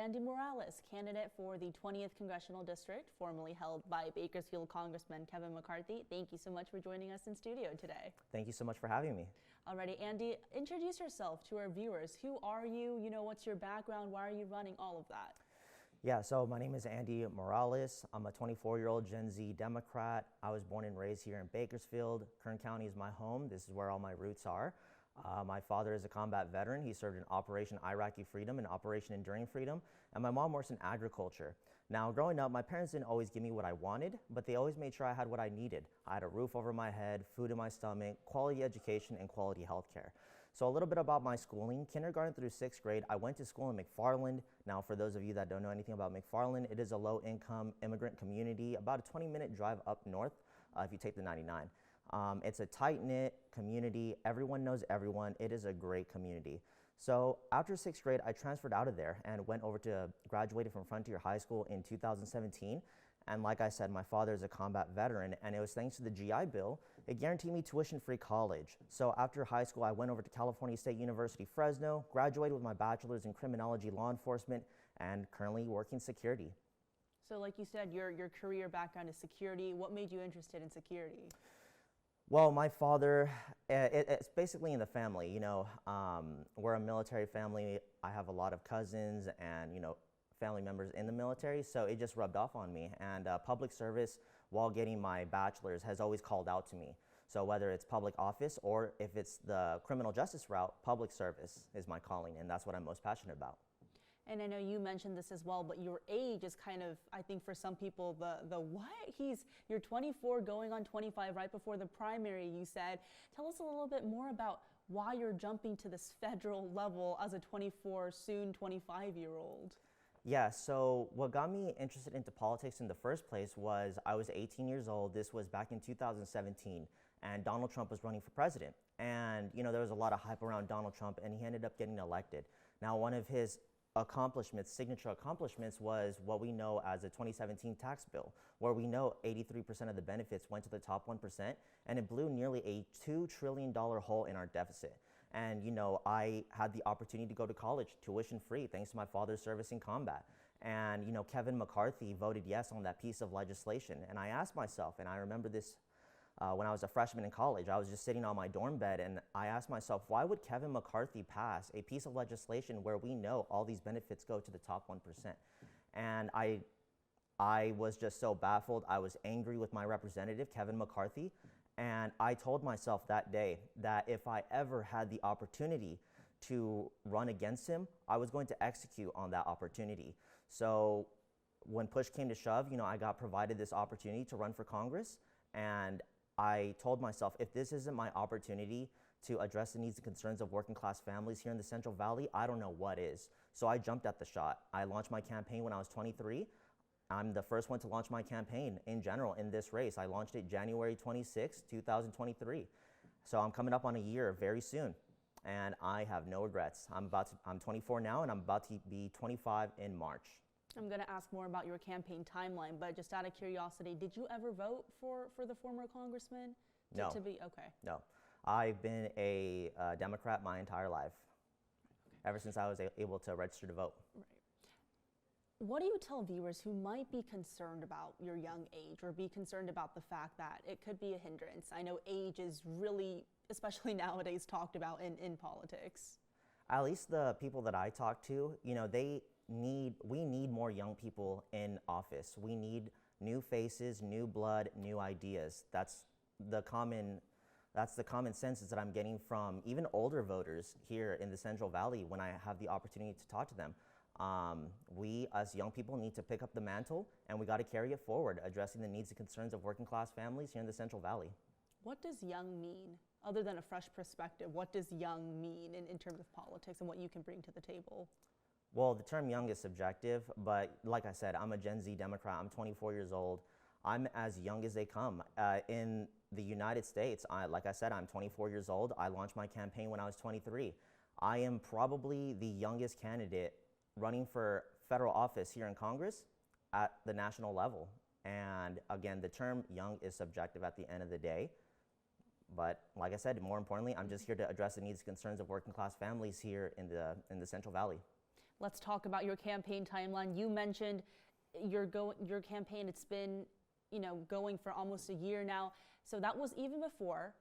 Andy Morales, candidate for the 20th Congressional District, formerly held by Bakersfield Congressman Kevin McCarthy. Thank you so much for joining us in studio today. Thank you so much for having me. Alrighty, Andy, introduce yourself to our viewers. Who are you? What's your background? Why are you running? All of that. Yeah, so my name is Andy Morales. I'm a 24-year-old Gen Z Democrat. I was born and raised here in Bakersfield. Kern County is my home. This is where all my roots are. My father is a combat veteran. He served in Operation Iraqi Freedom and Operation Enduring Freedom. And my mom works in agriculture. Now, growing up, my parents didn't always give me what I wanted, but they always made sure I had what I needed. I had a roof over my head, food in my stomach, quality education, and quality health care. So a little bit about my schooling. Kindergarten through 6th grade, I went to school in McFarland. Now, for those of you that don't know anything about McFarland, it is a low-income immigrant community, about a 20-minute drive up north if you take the 99. It's a tight-knit community. Everyone knows everyone. It is a great community. So after 6th grade, I transferred out of there and went over to graduated from Frontier High School in 2017. And like I said, my father is a combat veteran, and it was thanks to the GI Bill, it guaranteed me tuition-free college. So after high school, I went over to California State University, Fresno, graduated with my bachelor's in criminology law enforcement, and currently working security. So like you said, your career background is security. What made you interested in security? Well, my father, it's basically in the family, we're a military family. I have a lot of cousins and, family members in the military, so it just rubbed off on me. And public service, while getting my bachelor's, has always called out to me. So whether it's public office or if it's the criminal justice route, public service is my calling, and that's what I'm most passionate about. And I know you mentioned this as well, but your age is kind of, I think for some people, the what? You're 24 going on 25 right before the primary, you said. Tell us a little bit more about why you're jumping to this federal level as a 24, soon 25-year-old. Yeah, so what got me interested into politics in the first place was I was 18 years old. This was back in 2017, and Donald Trump was running for president. And, there was a lot of hype around Donald Trump, and he ended up getting elected. Now, one of his signature accomplishments was what we know as the 2017 tax bill, where we know 83% of the benefits went to the top 1%, and it blew nearly a $2 trillion hole in our deficit. And, I had the opportunity to go to college tuition free thanks to my father's service in combat. And, Kevin McCarthy voted yes on that piece of legislation. And I asked myself, and I remember this when I was a freshman in college, I was just sitting on my dorm bed and I asked myself, why would Kevin McCarthy pass a piece of legislation where we know all these benefits go to the top 1%? And I was just so baffled. I was angry with my representative, Kevin McCarthy. And I told myself that day that if I ever had the opportunity to run against him, I was going to execute on that opportunity. So when push came to shove, I got provided this opportunity to run for Congress. And I told myself, if this isn't my opportunity to address the needs and concerns of working class families here in the Central Valley, I don't know what is. So I jumped at the shot. I launched my campaign when I was 23. I'm the first one to launch my campaign in general in this race. I launched it January 26, 2023. So I'm coming up on a year very soon, and I have no regrets. I'm 24 now, and I'm about to be 25 in March. I'm going to ask more about your campaign timeline, but just out of curiosity, did you ever vote for the former congressman? No. Okay. No. I've been a Democrat my entire life, ever since I was able to register to vote. Right. What do you tell viewers who might be concerned about your young age or be concerned about the fact that it could be a hindrance? I know age is really, especially nowadays, talked about in politics. At least the people that I talk to, we need more young people in office. We need new faces, new blood, new ideas. That's the common sense that I'm getting from even older voters here in the Central Valley when I have the opportunity to talk to them. We as young people need to pick up the mantle, and we got to carry it forward, addressing the needs and concerns of working class families here in the Central Valley. What does young mean? Other than a fresh perspective, what does young mean in terms of politics and what you can bring to the table? Well, the term young is subjective, but like I said, I'm a Gen Z Democrat. I'm 24 years old. I'm as young as they come. In the United States, like I said, I'm 24 years old. I launched my campaign when I was 23. I am probably the youngest candidate running for federal office here in Congress at the national level. And again, the term young is subjective at the end of the day. But like I said, more importantly, I'm just here to address the needs and concerns of working class families here in the Central Valley. Let's talk about your campaign timeline. You mentioned your campaign, it's been, going for almost a year now. So that was even before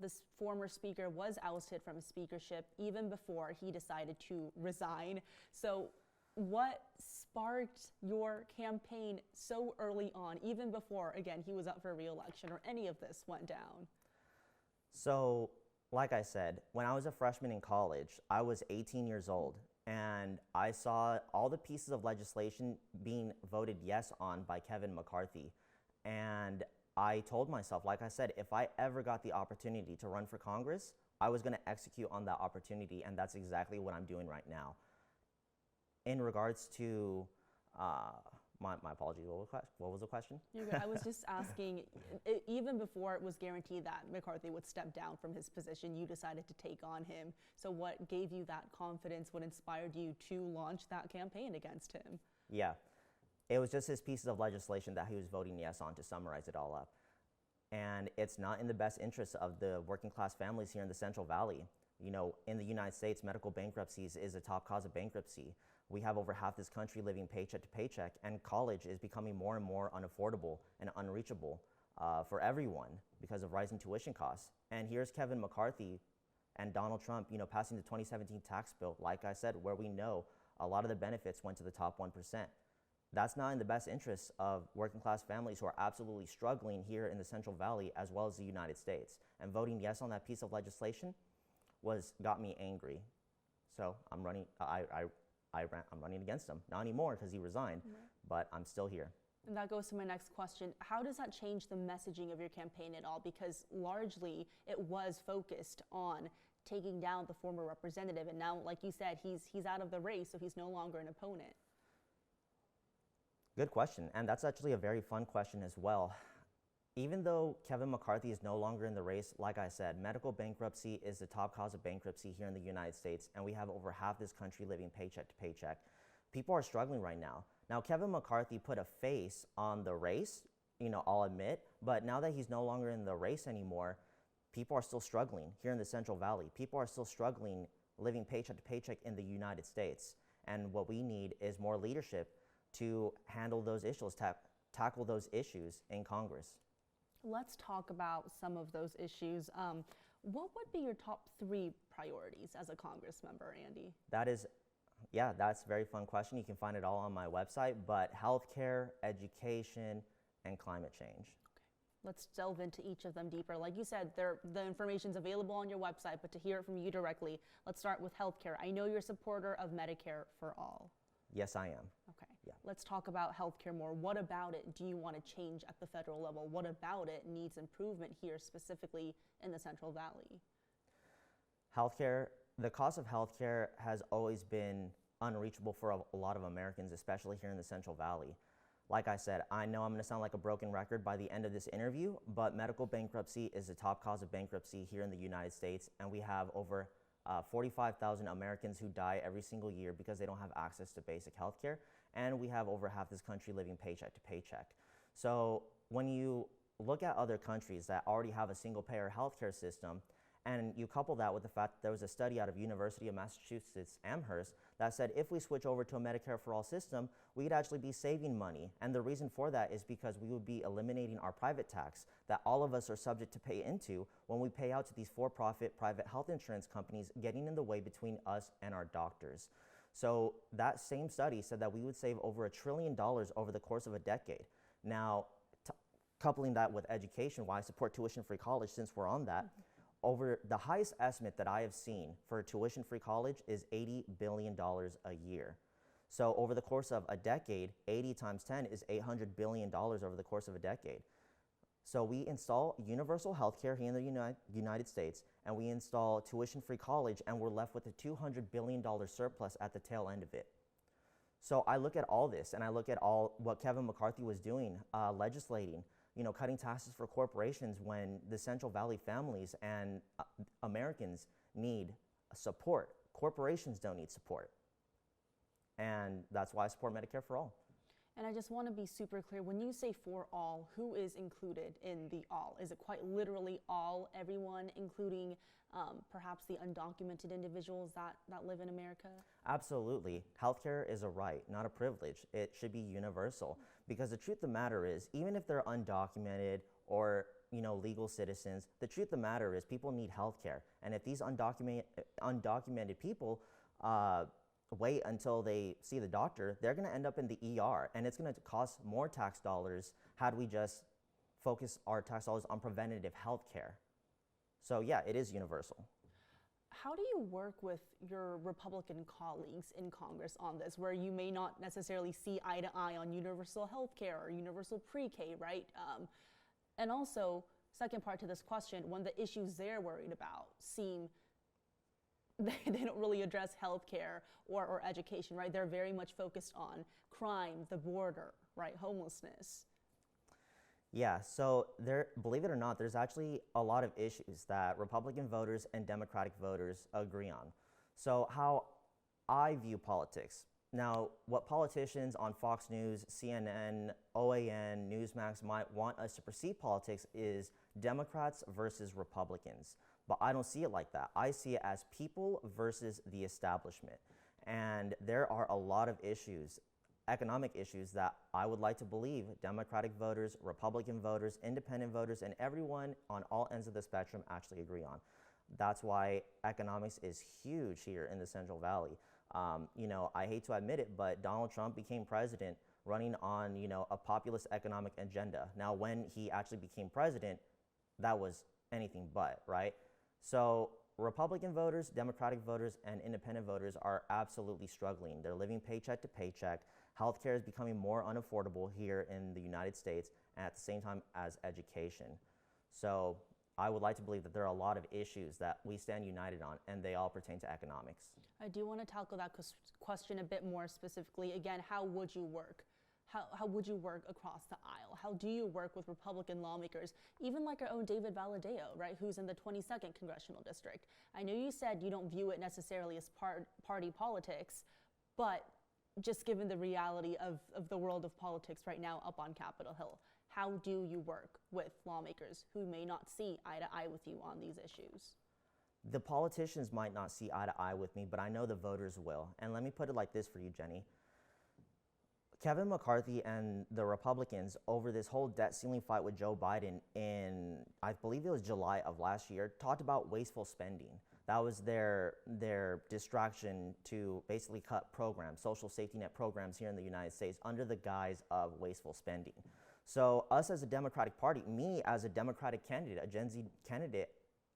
this former speaker was ousted from his speakership, even before he decided to resign. So what sparked your campaign so early on, even before, again, he was up for re-election or any of this went down? So, like I said, when I was a freshman in college, I was 18 years old, and I saw all the pieces of legislation being voted yes on by Kevin McCarthy. And I told myself, like I said, if I ever got the opportunity to run for Congress, I was going to execute on that opportunity, and that's exactly what I'm doing right now. In regards to, my apologies, what was the question? You're good. I was just asking, even before it was guaranteed that McCarthy would step down from his position, you decided to take on him. So what gave you that confidence? What inspired you to launch that campaign against him? Yeah, it was just his pieces of legislation that he was voting yes on, to summarize it all up. And it's not in the best interest of the working class families here in the Central Valley. In the United States, medical bankruptcies is a top cause of bankruptcy. We have over half this country living paycheck to paycheck, and college is becoming more and more unaffordable and unreachable for everyone because of rising tuition costs. And here's Kevin McCarthy and Donald Trump, passing the 2017 tax bill, like I said, where we know a lot of the benefits went to the top 1%. That's not in the best interests of working class families who are absolutely struggling here in the Central Valley as well as the United States. And voting yes on that piece of legislation got me angry. So I'm running. I'm running against him. Not anymore because he resigned, but I'm still here. And that goes to my next question. How does that change the messaging of your campaign at all? Because largely it was focused on taking down the former representative, and now, like you said, he's out of the race, so he's no longer an opponent. Good question, and that's actually a very fun question as well. Even though Kevin McCarthy is no longer in the race, like I said, medical bankruptcy is the top cause of bankruptcy here in the United States, and we have over half this country living paycheck to paycheck. People are struggling right now. Now, Kevin McCarthy put a face on the race, I'll admit, but now that he's no longer in the race anymore, people are still struggling here in the Central Valley. People are still struggling living paycheck to paycheck in the United States, and what we need is more leadership to handle those issues, tackle those issues in Congress. Let's talk about some of those issues. What would be your top 3 priorities as a Congress member, Andy? That's a very fun question. You can find it all on my website, but healthcare, education, and climate change. Okay. Let's delve into each of them deeper. Like you said, the information's available on your website, but to hear it from you directly, let's start with healthcare. I know you're a supporter of Medicare for all. Yes, I am. Okay. Yeah. Let's talk about healthcare more. What about it do you want to change at the federal level? What about it needs improvement here, specifically in the Central Valley? Healthcare, the cost of healthcare has always been unreachable for a lot of Americans, especially here in the Central Valley. Like I said, I know I'm going to sound like a broken record by the end of this interview, but medical bankruptcy is the top cause of bankruptcy here in the United States, and we have over 45,000 Americans who die every single year because they don't have access to basic health care, and we have over half this country living paycheck to paycheck. So when you look at other countries that already have a single-payer healthcare system, and you couple that with the fact that there was a study out of University of Massachusetts Amherst that said if we switch over to a Medicare for all system, we'd actually be saving money. And the reason for that is because we would be eliminating our private tax that all of us are subject to pay into when we pay out to these for-profit private health insurance companies, getting in the way between us and our doctors. So that same study said that we would save over $1 trillion over the course of a decade. Now, coupling that with education, why I support tuition-free college since we're on that, over the highest estimate that I have seen for tuition-free college is $80 billion a year. So over the course of a decade, 80 times 10 is $800 billion over the course of a decade. So we install universal health care here in the United States, and we install tuition-free college, and we're left with a $200 billion surplus at the tail end of it. So I look at all this, and I look at all what Kevin McCarthy was doing, legislating, cutting taxes for corporations when the Central Valley families and Americans need support. Corporations don't need support. And that's why I support Medicare for all. And I just want to be super clear. When you say for all, who is included in the all? Is it quite literally all, everyone, including perhaps the undocumented individuals that live in America? Absolutely. Healthcare is a right, not a privilege. It should be universal. Because the truth of the matter is, even if they're undocumented or legal citizens, the truth of the matter is people need healthcare. And if these undocumented people wait until they see the doctor, they're going to end up in the ER, and it's going to cost more tax dollars had we just focus our tax dollars on preventative health care. So yeah, it is universal. How do you work with your Republican colleagues in Congress on this, where you may not necessarily see eye to eye on universal health care or universal pre-K, right? And also, second part to this question, when the issues they're worried about seem they don't really address healthcare or education, right? They're very much focused on crime, the border, right? Homelessness. Yeah, so believe it or not, there's actually a lot of issues that Republican voters and Democratic voters agree on. So how I view politics. Now, what politicians on Fox News, CNN, OAN, Newsmax might want us to perceive politics is Democrats versus Republicans. But I don't see it like that. I see it as people versus the establishment. And there are a lot of issues, economic issues, that I would like to believe Democratic voters, Republican voters, independent voters, and everyone on all ends of the spectrum actually agree on. That's why economics is huge here in the Central Valley. I hate to admit it, but Donald Trump became president running on, a populist economic agenda. Now, when he actually became president, that was anything but, right? So Republican voters, Democratic voters, and independent voters are absolutely struggling. They're living paycheck to paycheck. Healthcare is becoming more unaffordable here in the United States, and at the same time as education. So I would like to believe that there are a lot of issues that we stand united on, and they all pertain to economics. I do want to tackle that question a bit more specifically. Again, how would you work? How would you work across the aisle? How do you work with Republican lawmakers, even like our own David Valadao, right, who's in the 22nd Congressional District? I know you said you don't view it necessarily as party politics, but just given the reality of the world of politics right now up on Capitol Hill, how do you work with lawmakers who may not see eye to eye with you on these issues? The politicians might not see eye to eye with me, but I know the voters will. And let me put it like this for you, Jenny. Kevin McCarthy and the Republicans, over this whole debt ceiling fight with Joe Biden in, I believe it was July of last year, talked about wasteful spending. That was their distraction to basically cut programs, social safety net programs here in the United States under the guise of wasteful spending. So us as a Democratic Party, me as a Democratic candidate, a Gen Z candidate,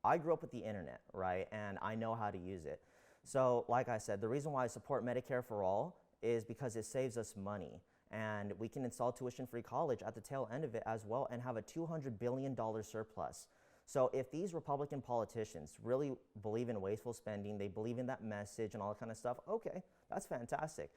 I grew up with the internet, right? And I know how to use it. So like I said, the reason why I support Medicare for All is because it saves us money. And we can install tuition-free college at the tail end of it as well and have a $200 billion surplus. So if these Republican politicians really believe in wasteful spending, they believe in that message and all that kind of stuff, okay, that's fantastic.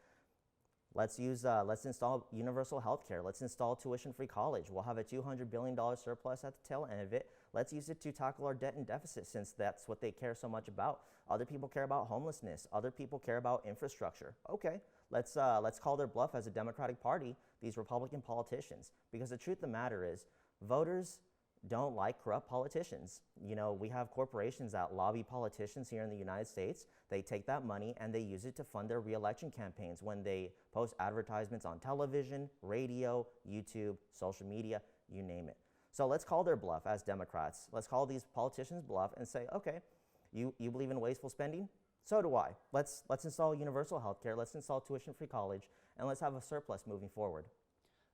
Let's install universal health care. Let's install tuition-free college. We'll have a $200 billion surplus at the tail end of it. Let's use it to tackle our debt and deficit, since that's what they care so much about. Other people care about homelessness. Other people care about infrastructure. Okay, let's call their bluff as a Democratic Party, these Republican politicians. Because the truth of the matter is, voters don't like corrupt politicians. We have corporations that lobby politicians here in the United States. They take that money and they use it to fund their re-election campaigns when they post advertisements on television, radio, YouTube, social media, you name it. So let's call their bluff as Democrats. Let's call these politicians bluff and say, okay, you believe in wasteful spending? So do I. Let's install universal health care, let's install tuition-free college, and let's have a surplus moving forward.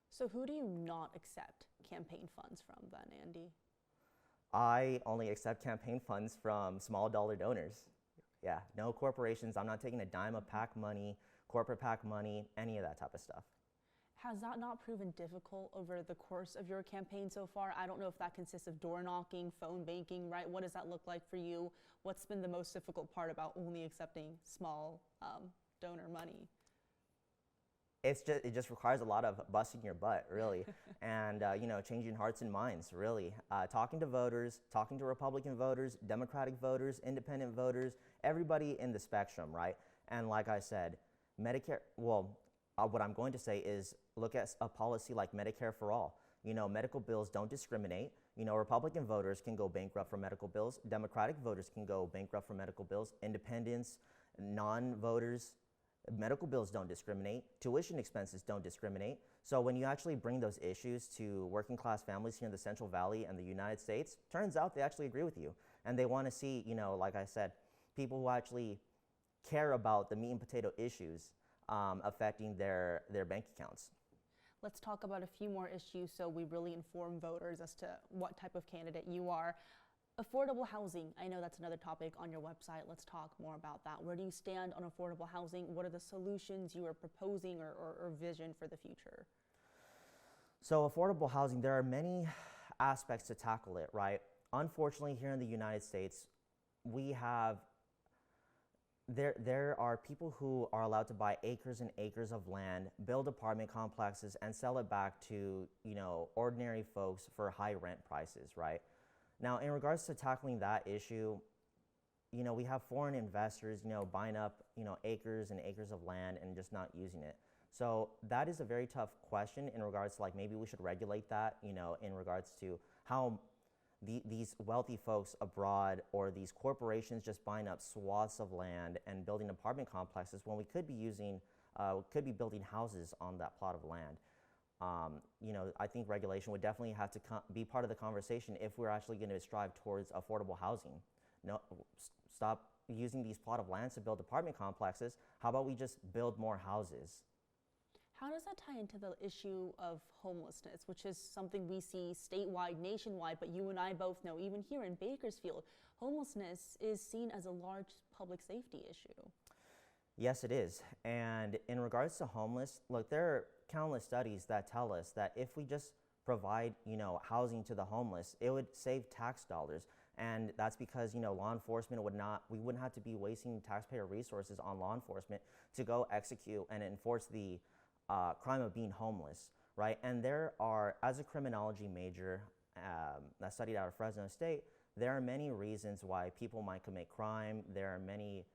So who do you not accept campaign funds from then, Andy? I only accept campaign funds from small dollar donors. Yeah, no corporations. I'm not taking a dime of PAC money, corporate PAC money, any of that type of stuff. Has that not proven difficult over the course of your campaign so far? I don't know if that consists of door knocking, phone banking, right? What does that look like for you? What's been the most difficult part about only accepting small donor money? It just requires a lot of busting your butt, really, and changing hearts and minds, really. Talking to voters, talking to Republican voters, Democratic voters, independent voters, everybody in the spectrum, right? And like I said, Medicare, well, what I'm going to say is look at a policy like Medicare for all. Medical bills don't discriminate. Republican voters can go bankrupt for medical bills. Democratic voters can go bankrupt for medical bills. Independents, non-voters, medical bills don't discriminate. Tuition expenses don't discriminate. So when you actually bring those issues to working class families here in the Central Valley and the United States, turns out they actually agree with you. And they want to see, like I said, people who actually care about the meat and potato issues affecting their bank accounts. Let's talk about a few more issues so we really inform voters as to what type of candidate you are. Affordable housing, I know that's another topic on your website. Let's talk more about that. Where do you stand on affordable housing? What are the solutions you are proposing or vision for the future? So affordable housing, there are many aspects to tackle it, right? Unfortunately, here in the United States, we have there are people who are allowed to buy acres and acres of land, build apartment complexes, and sell it back to, ordinary folks for high rent prices, right? Now, in regards to tackling that issue, we have foreign investors, buying up, acres and acres of land and just not using it. So that is a very tough question in regards to maybe we should regulate that, in regards to how these wealthy folks abroad or these corporations just buying up swaths of land and building apartment complexes when we could be building houses on that plot of land. I think regulation would definitely have to be part of the conversation if we're actually going to strive towards affordable housing. Stop using these plot of lands to build apartment complexes. How about we just build more houses? How does that tie into the issue of homelessness, which is something we see statewide, nationwide, but you and I both know, even here in Bakersfield, homelessness is seen as a large public safety issue. Yes, it is. And in regards to homeless, look, there are countless studies that tell us that if we just provide, housing to the homeless, it would save tax dollars. And that's because, law enforcement we wouldn't have to be wasting taxpayer resources on law enforcement to go execute and enforce the crime of being homeless, right? And there are, as a criminology major that studied out of Fresno State, there are many reasons why people might commit crime. There are many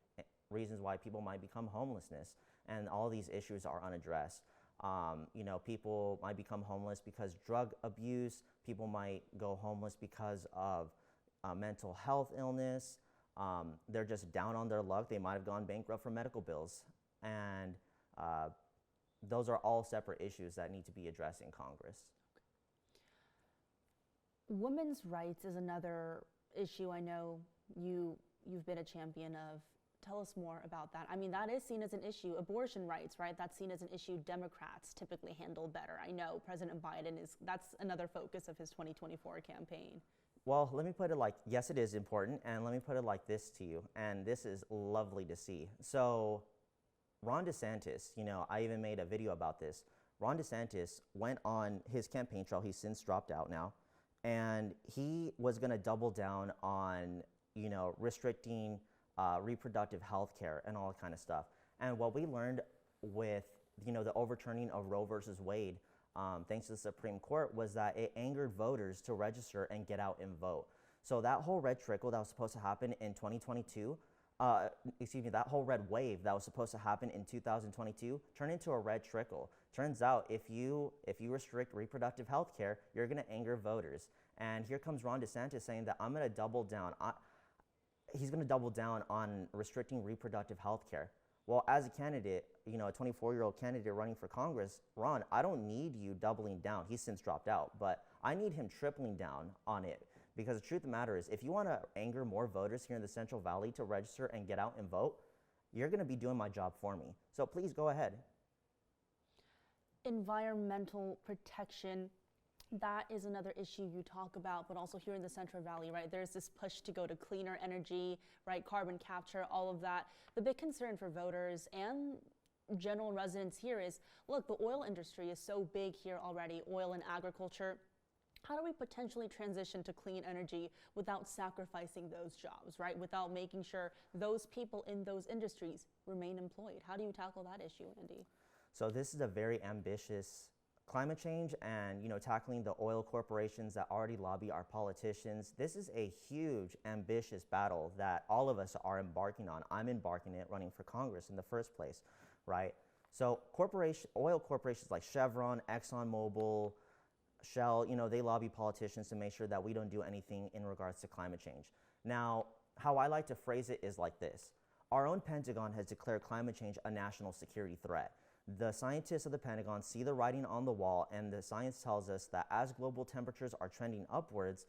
reasons why people might become homelessness, and all these issues are unaddressed. People might become homeless because drug abuse. People might go homeless because of mental health illness. They're just down on their luck. They might have gone bankrupt for medical bills, and those are all separate issues that need to be addressed in Congress. Women's rights is another issue I know you've been a champion of. Tell us more about that. I mean, that is seen as an issue. Abortion rights, right? That's seen as an issue Democrats typically handle better. I know President Biden that's another focus of his 2024 campaign. Well, let me put it yes, it is important, and let me put it like this to you, and this is lovely to see. So Ron DeSantis, I even made a video about this. Ron DeSantis went on his campaign trail. He's since dropped out now. And he was going to double down on, restricting reproductive health care and all that kind of stuff. And what we learned with, the overturning of Roe versus Wade, thanks to the Supreme Court, was that it angered voters to register and get out and vote. So that whole red trickle that was supposed to happen in 2022, that whole red wave that was supposed to happen in 2022 turned into a red trickle. Turns out if you restrict reproductive health care, you're going to anger voters. And here comes Ron DeSantis saying that I'm going to double down. He's going to double down on restricting reproductive health care. Well, as a candidate, a 24-year-old candidate running for Congress, Ron, I don't need you doubling down. He's since dropped out, but I need him tripling down on it. Because the truth of the matter is, if you want to anger more voters here in the Central Valley to register and get out and vote, you're going to be doing my job for me. So please go ahead. Environmental protection, that is another issue you talk about, but also here in the Central Valley, right? There's this push to go to cleaner energy, right? Carbon capture, all of that. The big concern for voters and general residents here is, look, the oil industry is so big here already, oil and agriculture. How do we potentially transition to clean energy without sacrificing those jobs, right? Without making sure those people in those industries remain employed? How do you tackle that issue, Andy? So this is a very ambitious climate change and, tackling the oil corporations that already lobby our politicians. This is a huge, ambitious battle that all of us are embarking on. I'm embarking it running for Congress in the first place, right? So oil corporations like Chevron, ExxonMobil, Shell, they lobby politicians to make sure that we don't do anything in regards to climate change. Now, how I like to phrase it is like this. Our own Pentagon has declared climate change a national security threat. The scientists of the Pentagon see the writing on the wall, and the science tells us that as global temperatures are trending upwards,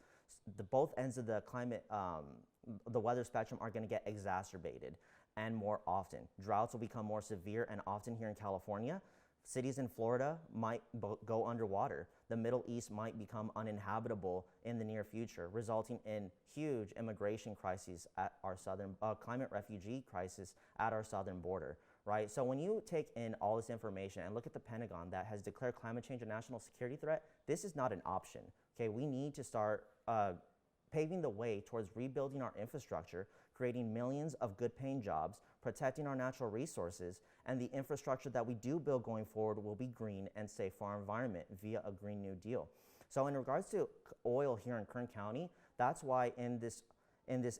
both ends of the weather spectrum are going to get exacerbated and more often. Droughts will become more severe and often here in California. Cities in Florida might go underwater. The Middle East might become uninhabitable in the near future, resulting in huge immigration crises at our climate refugee crisis at our southern border, right? So when you take in all this information and look at the Pentagon that has declared climate change a national security threat, this is not an option, okay? We need to start paving the way towards rebuilding our infrastructure, creating millions of good-paying jobs, protecting our natural resources, and the infrastructure that we do build going forward will be green and safe for our environment via a Green New Deal. So in regards to oil here in Kern County, that's why in this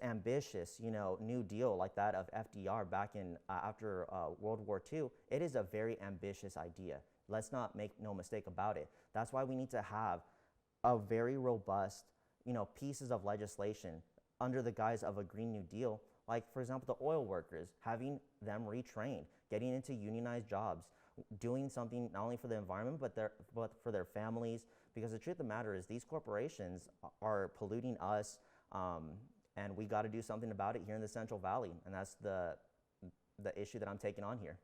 ambitious, New Deal like that of FDR back in after World War II, it is a very ambitious idea. Let's not make no mistake about it. That's why we need to have a very robust, pieces of legislation under the guise of a Green New Deal, like, for example, the oil workers, having them retrained, getting into unionized jobs, doing something not only for the environment, but for their families, because the truth of the matter is these corporations are polluting us, and we got to do something about it here in the Central Valley, and that's the issue that I'm taking on here.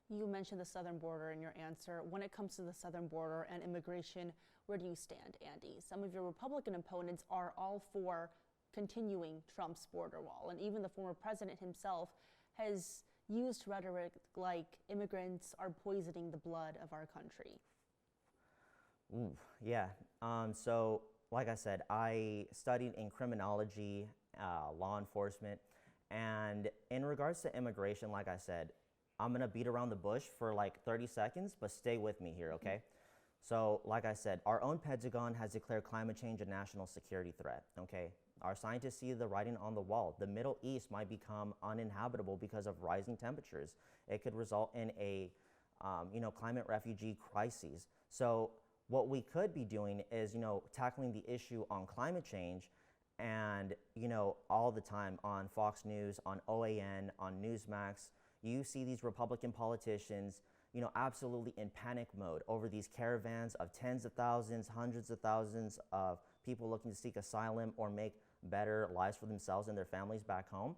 You mentioned the southern border in your answer. When it comes to the southern border and immigration, where do you stand, Andy? Some of your Republican opponents are all for continuing Trump's border wall, and even the former president himself has used rhetoric like immigrants are poisoning the blood of our country. Ooh, yeah. So, like I said, I studied in criminology, law enforcement, and in regards to immigration, like I said, I'm going to beat around the bush for like 30 seconds, but stay with me here, okay? So, like I said, our own Pentagon has declared climate change a national security threat, okay? Our scientists see the writing on the wall. The Middle East might become uninhabitable because of rising temperatures. It could result in a, climate refugee crises. So what we could be doing is, tackling the issue on climate change and, all the time on Fox News, on OAN, on Newsmax, you see these Republican politicians, absolutely in panic mode over these caravans of tens of thousands, hundreds of thousands of people looking to seek asylum or make better lives for themselves and their families back home.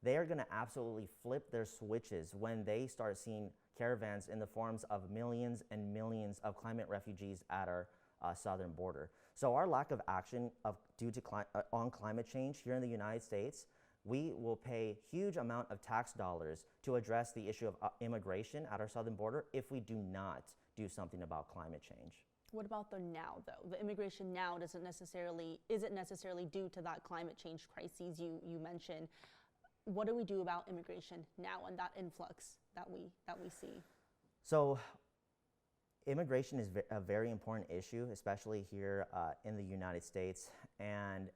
They are going to absolutely flip their switches when they start seeing caravans in the forms of millions and millions of climate refugees at our southern border. So our lack of action on climate change here in the United States, we will pay huge amount of tax dollars to address the issue of immigration at our southern border if we do not do something about climate change. What about the now, though? The immigration now isn't necessarily due to that climate change crises you mentioned. What do we do about immigration now and that influx that we see? So immigration is a very important issue, especially here in the United States. And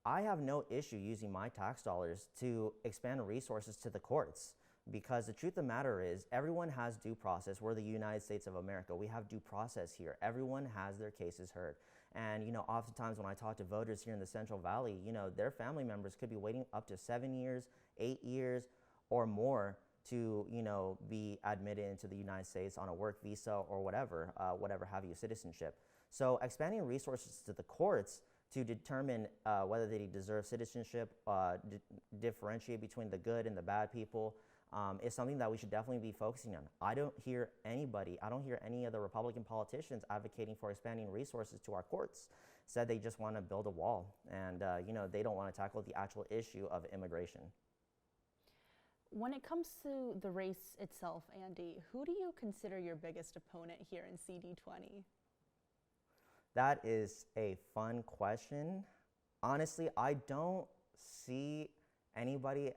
I have no issue using my tax dollars to expand resources to the courts, because the truth of the matter is everyone has due process. We're the United States of America. We have due process here. Everyone has their cases heard. And, oftentimes when I talk to voters here in the Central Valley, their family members could be waiting up to 7 years, 8 years, or more to, be admitted into the United States on a work visa or whatever have you, citizenship. So expanding resources to the courts to determine whether they deserve citizenship, differentiate between the good and the bad people, is something that we should definitely be focusing on. I don't hear any of the Republican politicians advocating for expanding resources to our courts. Said they just want to build a wall, and they don't want to tackle the actual issue of immigration. When it comes to the race itself, Andy, who do you consider your biggest opponent here in CD20? That is a fun question. Honestly, I don't see anybody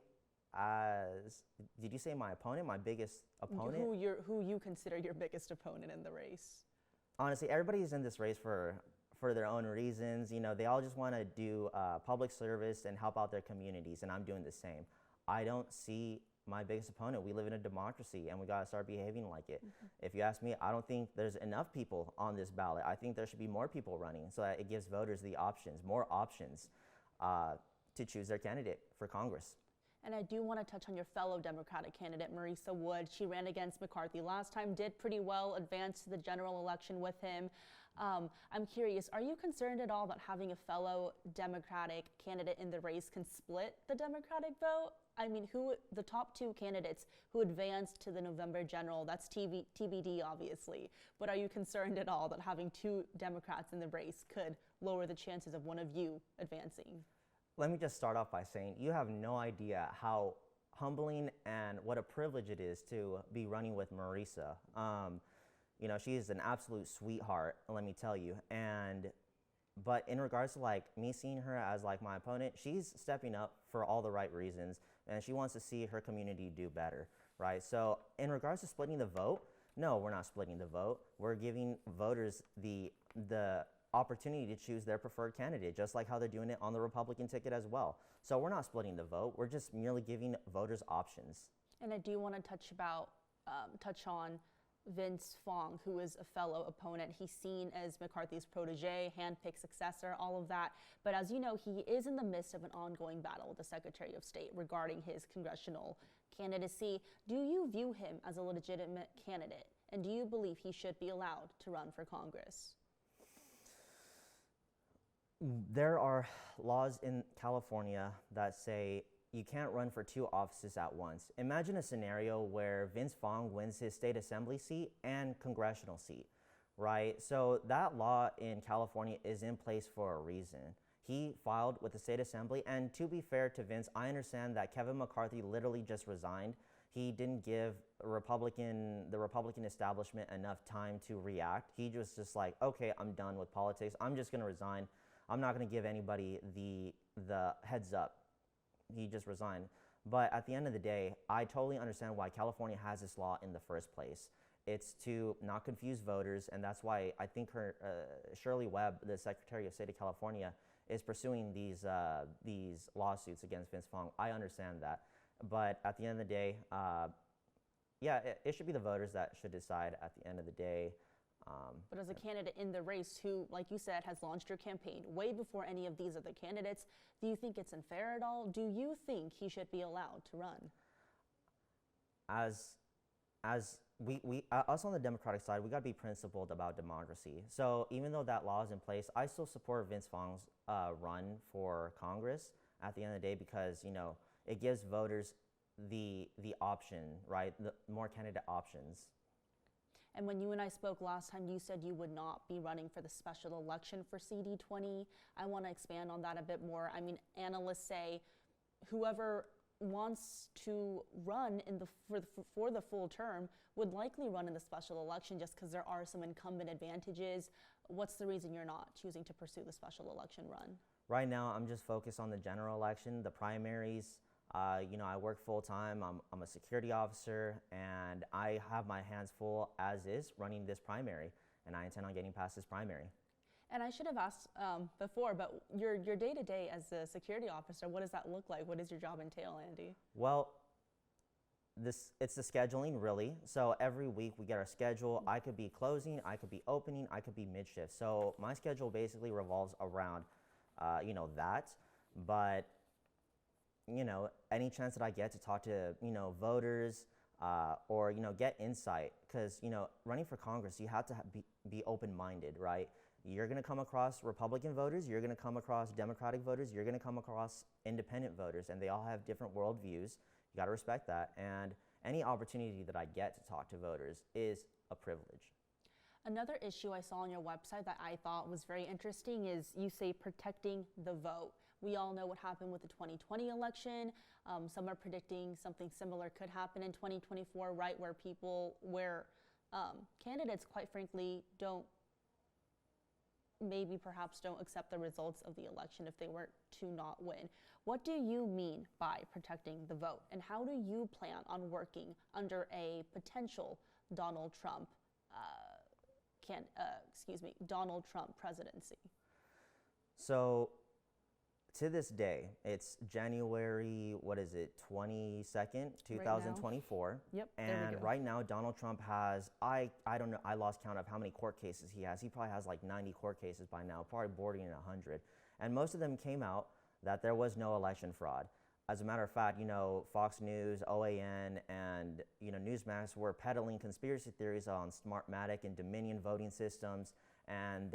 as, did you say my opponent, my biggest opponent? Who you consider your biggest opponent in the race? Honestly, everybody's in this race for their own reasons. They all just want to do public service and help out their communities, and I'm doing the same. I don't see my biggest opponent. We live in a democracy, and we got to start behaving like it. If you ask me, I don't think there's enough people on this ballot. I think there should be more people running so that it gives voters the options, more options to choose their candidate for Congress. And I do want to touch on your fellow Democratic candidate, Marissa Wood. She ran against McCarthy last time, did pretty well, advanced to the general election with him. I'm curious, are you concerned at all that having a fellow Democratic candidate in the race can split the Democratic vote? I mean, the top two candidates who advanced to the November general, that's TBD obviously, but are you concerned at all that having two Democrats in the race could lower the chances of one of you advancing? Let me just start off by saying you have no idea how humbling and what a privilege it is to be running with Marissa. You know, she is an absolute sweetheart, let me tell you. But in regards to like me seeing her as like my opponent, she's stepping up for all the right reasons, and she wants to see her community do better, right? So in regards to splitting the vote, no, we're not splitting the vote. We're giving voters the opportunity to choose their preferred candidate, just like how they're doing it on the Republican ticket as well. So we're not splitting the vote. We're just merely giving voters options. And I do want to touch on Vince Fong, who is a fellow opponent. He's seen as McCarthy's protege, handpicked successor, all of that. But as you know, he is in the midst of an ongoing battle with the Secretary of State regarding his congressional candidacy. Do you view him as a legitimate candidate? And do you believe he should be allowed to run for Congress? There are laws in California that say you can't run for two offices at once. Imagine a scenario where Vince Fong wins his state assembly seat and congressional seat, right? So that law in California is in place for a reason. He filed with the state assembly, and to be fair to Vince, I understand that Kevin McCarthy literally just resigned. He didn't give the Republican establishment enough time to react. He was just like, okay, I'm done with politics. I'm just gonna resign. I'm not gonna give anybody the heads up. He just resigned. But at the end of the day, I totally understand why California has this law in the first place. It's to not confuse voters, and that's why I think Shirley Webb, the Secretary of State of California, is pursuing these lawsuits against Vince Fong. I understand that. But at the end of the day, yeah, it should be the voters that should decide at the end of the day. But as a candidate in the race who, like you said, has launched your campaign way before any of these other candidates, do you think it's unfair at all? Do you think he should be allowed to run? Us on the Democratic side, we got to be principled about democracy. So even though that law is in place, I still support Vince Fong's run for Congress at the end of the day, because it gives voters the option, right? The more candidate options. And when you and I spoke last time, you said you would not be running for the special election for CD20. I want to expand on that a bit more. I mean, analysts say whoever wants to run for the full term would likely run in the special election just because there are some incumbent advantages. What's the reason you're not choosing to pursue the special election run? Right now, I'm just focused on the general election, the primaries. I work full time. I'm a security officer, and I have my hands full as is running this primary, and I intend on getting past this primary. And I should have asked before, but your day-to-day as a security officer, what does that look like? What does your job entail, Andy? Well, it's the scheduling, really. So every week we get our schedule. I could be closing, I could be opening, I could be mid-shift. So my schedule basically revolves around, that. But any chance that I get to talk to, voters or, get insight, because, running for Congress, you have to be open-minded, right? You're going to come across Republican voters, you're going to come across Democratic voters, you're going to come across independent voters, and they all have different worldviews. You got to respect that. And any opportunity that I get to talk to voters is a privilege. Another issue I saw on your website that I thought was very interesting is you say protecting the vote. We all know what happened with the 2020 election. Some are predicting something similar could happen in 2024, right, where candidates, quite frankly, perhaps don't accept the results of the election if they were to not win. What do you mean by protecting the vote, and how do you plan on working under a potential Donald Trump presidency? So To this day, it's January, what is it, 22nd, 2024. Yep, there we And go. right now, Donald Trump has, I don't know, I lost count of how many court cases he has. He probably has like 90 court cases by now, probably bordering 100. And most of them came out that there was no election fraud. As a matter of fact, Fox News, OAN, and Newsmax were peddling conspiracy theories on Smartmatic and Dominion voting systems, and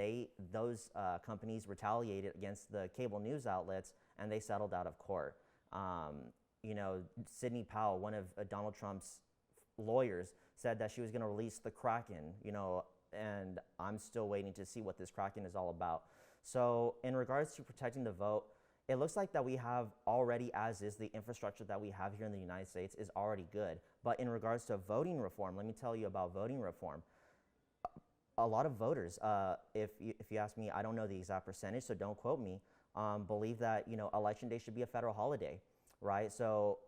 those companies retaliated against the cable news outlets, and they settled out of court. Sidney Powell, one of Donald Trump's lawyers, said that she was going to release the Kraken, and I'm still waiting to see what this Kraken is all about. So in regards to protecting the vote, it looks like that we have already, as is, the infrastructure that we have here in the United States is already good. But in regards to voting reform, let me tell you about voting reform. A lot of voters, if you ask me, I don't know the exact percentage, so don't quote me, believe that election day should be a federal holiday, right? So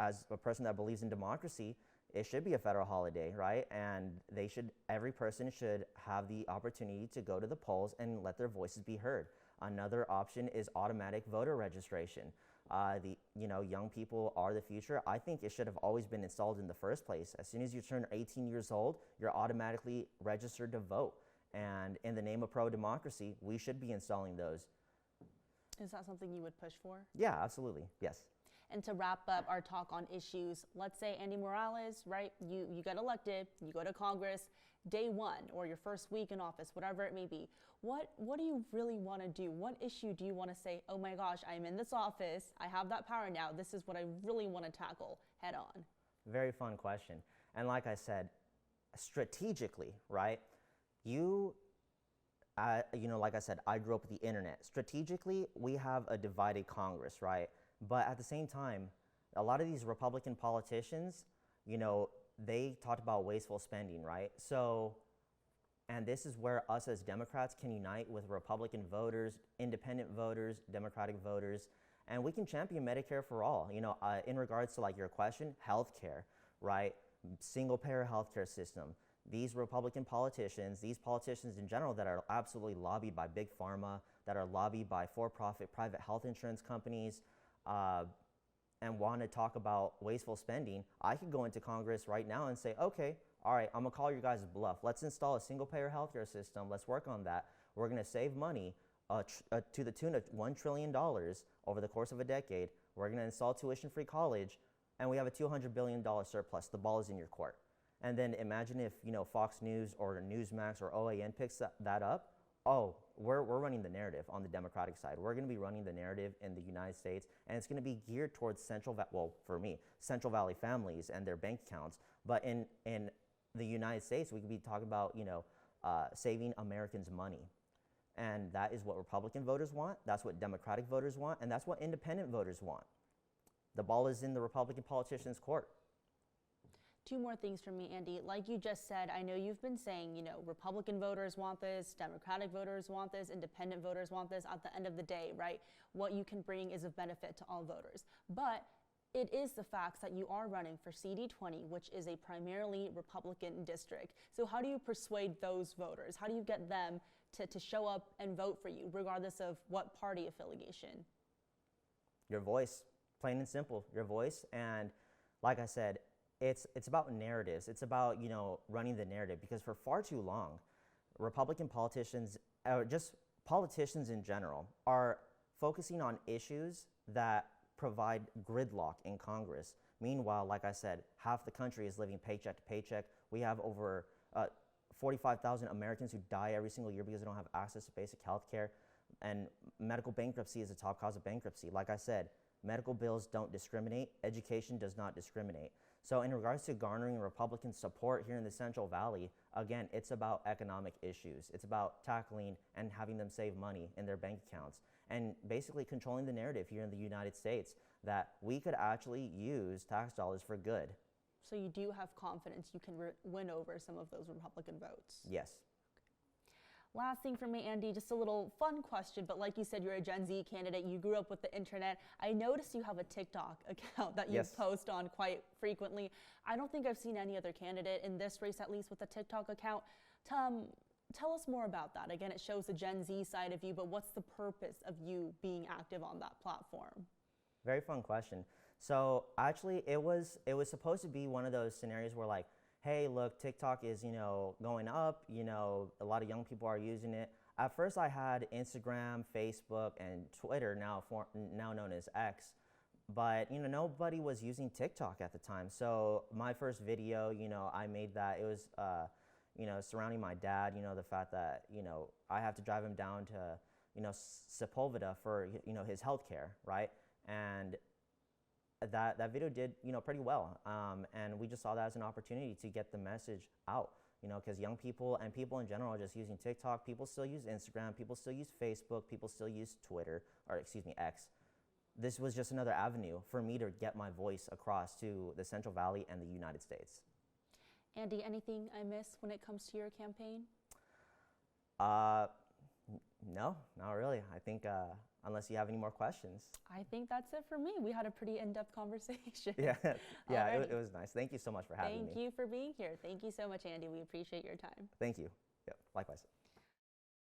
as a person that believes in democracy, it should be a federal holiday, right? And every person should have the opportunity to go to the polls and let their voices be heard. Another option is automatic voter registration. Young people are the future. I think it should have always been installed in the first place. As soon as you turn 18 years old, you're automatically registered to vote. And in the name of pro-democracy, we should be installing those. Is that something you would push for? Yeah, absolutely, yes. And to wrap up our talk on issues, let's say Andy Morales, right? You get elected, you go to Congress, day one or your first week in office, whatever it may be. What do you really want to do? What issue do you want to say, oh my gosh, I'm in this office, I have that power now, this is what I really want to tackle head on? Very fun question. And like I said, strategically, right? Like I said, I grew up with the internet. Strategically, we have a divided Congress, right? But at the same time, a lot of these Republican politicians, they talked about wasteful spending, right? So, and this is where us as Democrats can unite with Republican voters, independent voters, Democratic voters, and we can champion Medicare for all. In regards to like your question, healthcare, right? Single-payer healthcare system. These Republican politicians, these politicians in general that are absolutely lobbied by big pharma, that are lobbied by for-profit private health insurance companies, and want to talk about wasteful spending, I could go into Congress right now and say, okay, all right, I'm gonna call your guys' bluff. Let's install a single-payer healthcare system. Let's work on that. We're gonna save money to the tune of $1 trillion over the course of a decade. We're gonna install tuition-free college, and we have a $200 billion surplus. The ball is in your court. And then imagine if Fox News or Newsmax or OAN picks that up. Oh, we're running the narrative on the Democratic side. We're going to be running the narrative in the United States, and it's going to be geared towards Central Valley families and their bank accounts. But in the United States, we could be talking about saving Americans money, and that is what Republican voters want. That's what Democratic voters want, and that's what independent voters want. The ball is in the Republican politicians' court. Two more things from me, Andy. Like you just said, I know you've been saying, Republican voters want this, Democratic voters want this, independent voters want this. At the end of the day, right, what you can bring is of benefit to all voters. But it is the facts that you are running for CD20, which is a primarily Republican district. So how do you persuade those voters? How do you get them to show up and vote for you, regardless of what party affiliation? Your voice, plain and simple, your voice. And like I said, it's about narratives. It's about, running the narrative, because for far too long, Republican politicians, or just politicians in general, are focusing on issues that provide gridlock in Congress. Meanwhile, like I said, half the country is living paycheck to paycheck. We have over 45,000 Americans who die every single year because they don't have access to basic health care. And medical bankruptcy is the top cause of bankruptcy. Like I said, medical bills don't discriminate. Education does not discriminate. So in regards to garnering Republican support here in the Central Valley, again, it's about economic issues. It's about tackling and having them save money in their bank accounts, and basically controlling the narrative here in the United States that we could actually use tax dollars for good. So you do have confidence you can win over some of those Republican votes? Yes. Last thing for me, Andy, just a little fun question, but like you said, you're a Gen Z candidate, you grew up with the internet. I noticed you have a TikTok account that you Yes. post on quite frequently. I don't think I've seen any other candidate in this race, at least with a TikTok account. Tell us more about that. Again, it shows the Gen Z side of you, but what's the purpose of you being active on that platform? Very fun question. So actually, it was supposed to be one of those scenarios where like, hey, look, TikTok is going up. A lot of young people are using it. At first, I had Instagram, Facebook, and Twitter, now known as X. But nobody was using TikTok at the time. So my first video, I made that. It was surrounding my dad. The fact that I have to drive him down to Sepulveda for his health care, right? And that video did pretty well, and we just saw that as an opportunity to get the message out, because young people and people in general are just using TikTok. People still use Instagram, people still use Facebook, people still use Twitter, or excuse me, X. This was just another avenue for me to get my voice across to the Central Valley and the United States. Andy, anything I missed when it comes to your campaign? No, not really. I think unless you have any more questions. I think that's it for me. We had a pretty in-depth conversation. Yeah, it was nice. Thank you so much for having me. Thank you for being here. Thank you so much, Andy. We appreciate your time. Thank you. Yep, likewise.